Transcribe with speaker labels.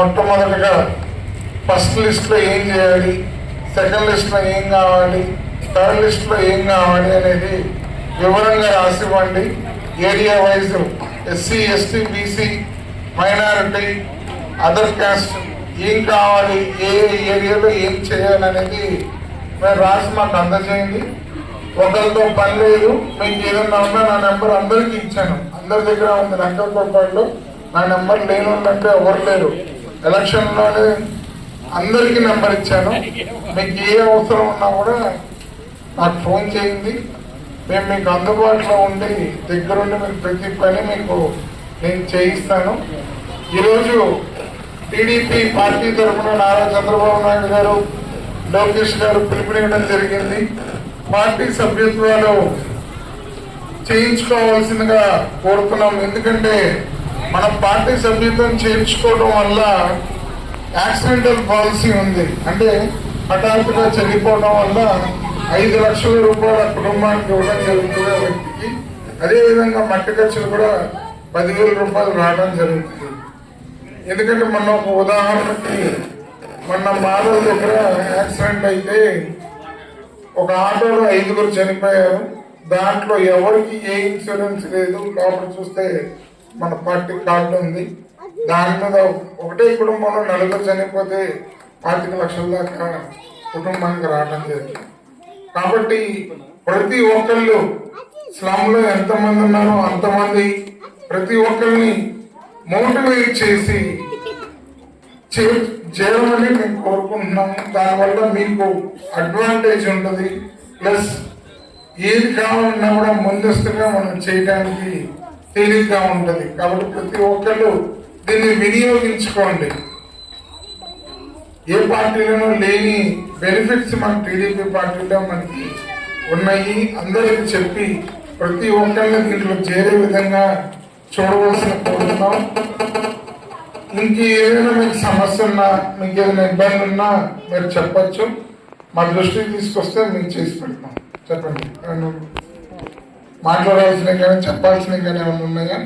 Speaker 1: మొట్టమొదటిగా ఫస్ట్ లిస్ట్లో ఏం చేయాలి, సెకండ్ లిస్ట్లో ఏం కావాలి, థర్డ్ లిస్ట్లో ఏం కావాలి అనేది వివరంగా రాసివ్వండి. Area wise SC, ST, BC, minority, other caste ఏం కావాలి, ఏ ఏరియాలో ఏం చేయాలనేది మీరు రాసి మాకు అందజేయండి. ఒకరితో పని లేదు, మీకు ఏదన్నా ఉన్నా నా నెంబర్ అందరికీ ఇచ్చాను. అందరి దగ్గర ఉంది. రంగకోపాడులో నా నెంబర్ లేని వాళ్ళంటే ఎవరు లేరు. ఎలక్షన్లోనే అందరికీ నెంబర్ ఇచ్చాను. మీకు ఏ అవసరం ఉన్నా కూడా నాకు ఫోన్ చేయండి. మేము మీకు అందుబాటులో ఉండి దగ్గరుండి మీకు ప్రతి పని మీకు నేను చేయిస్తాను. ఈరోజు టీడీపీ పార్టీ తరఫున నారా చంద్రబాబు నాయుడు గారు, లోకేష్ గారు పిలుపునివ్వడం జరిగింది. పార్టీ సభ్యత్వాలు చేయించుకోవాల్సిందిగా కోరుతున్నాం. ఎందుకంటే మనం పార్టీ సభ్యత్వం చేయించుకోవడం వల్ల యాక్సిడెంటల్ పాలసీ ఉంది. అంటే హఠాత్తుగా చనిపోవడం వల్ల 5 లక్షల రూపాయల కుటుంబానికి ఇవ్వడం జరుగుతుంది ఆ వ్యక్తికి. అదేవిధంగా మట్టి ఖర్చులు కూడా 10,000 రూపాయలు రావడం జరుగుతుంది. ఎందుకంటే మొన్న ఒక ఉదాహరణకి మొన్న మాధవ్ దగ్గర యాక్సిడెంట్ అయితే ఒక ఆటోలో 5గురు చనిపోయారు. దాంట్లో ఎవరికి ఏ ఇన్సూరెన్స్ లేదు. లోపల చూస్తే మన పార్టీ కార్డు ఉంది. దాని మీద ఒకటే కుటుంబంలో 4 చనిపోతే 25 లక్షల దాకా కుటుంబానికి రావడం జరిగింది. కాబట్టి ప్రతి ఒక్కళ్ళు స్లమ్లో ఎంతమంది ఉన్నారో అంతమంది ప్రతి ఒక్కరిని మోటివేట్ చేసి చేయమని మేము కోరుకుంటున్నాము. దానివల్ల మీకు అడ్వాంటేజ్ ఉంటుంది. ప్లస్ ఏది కావాలన్నా కూడా ముందస్తుగా మనం చేయడానికి తేలిగ్గా ఉంటుంది. కాబట్టి ప్రతి ఒక్కళ్ళు దీన్ని వినియోగించుకోండి. ఏ పార్టీలోనూ లేని బెనిఫిట్స్ మన టీడీపీ పార్టీలో మనకి ఉన్నాయి. అందరికీ చెప్పి ప్రతి ఒక్కరిని దీంట్లో చేరే విధంగా చూడవలసిన కోరుతున్నాం. ఇంకేదైనా మీకు సమస్య ఉన్నా, మీకు ఏదైనా ఇబ్బంది ఉన్నా మీరు చెప్పచ్చు. మా దృష్టికి తీసుకొస్తే మేము చేసి పెడతాం. చెప్పండి, మాట్లాడాల్సినవి కానీ చెప్పాల్సినవి కానీ ఏమైనా ఉన్నాయా?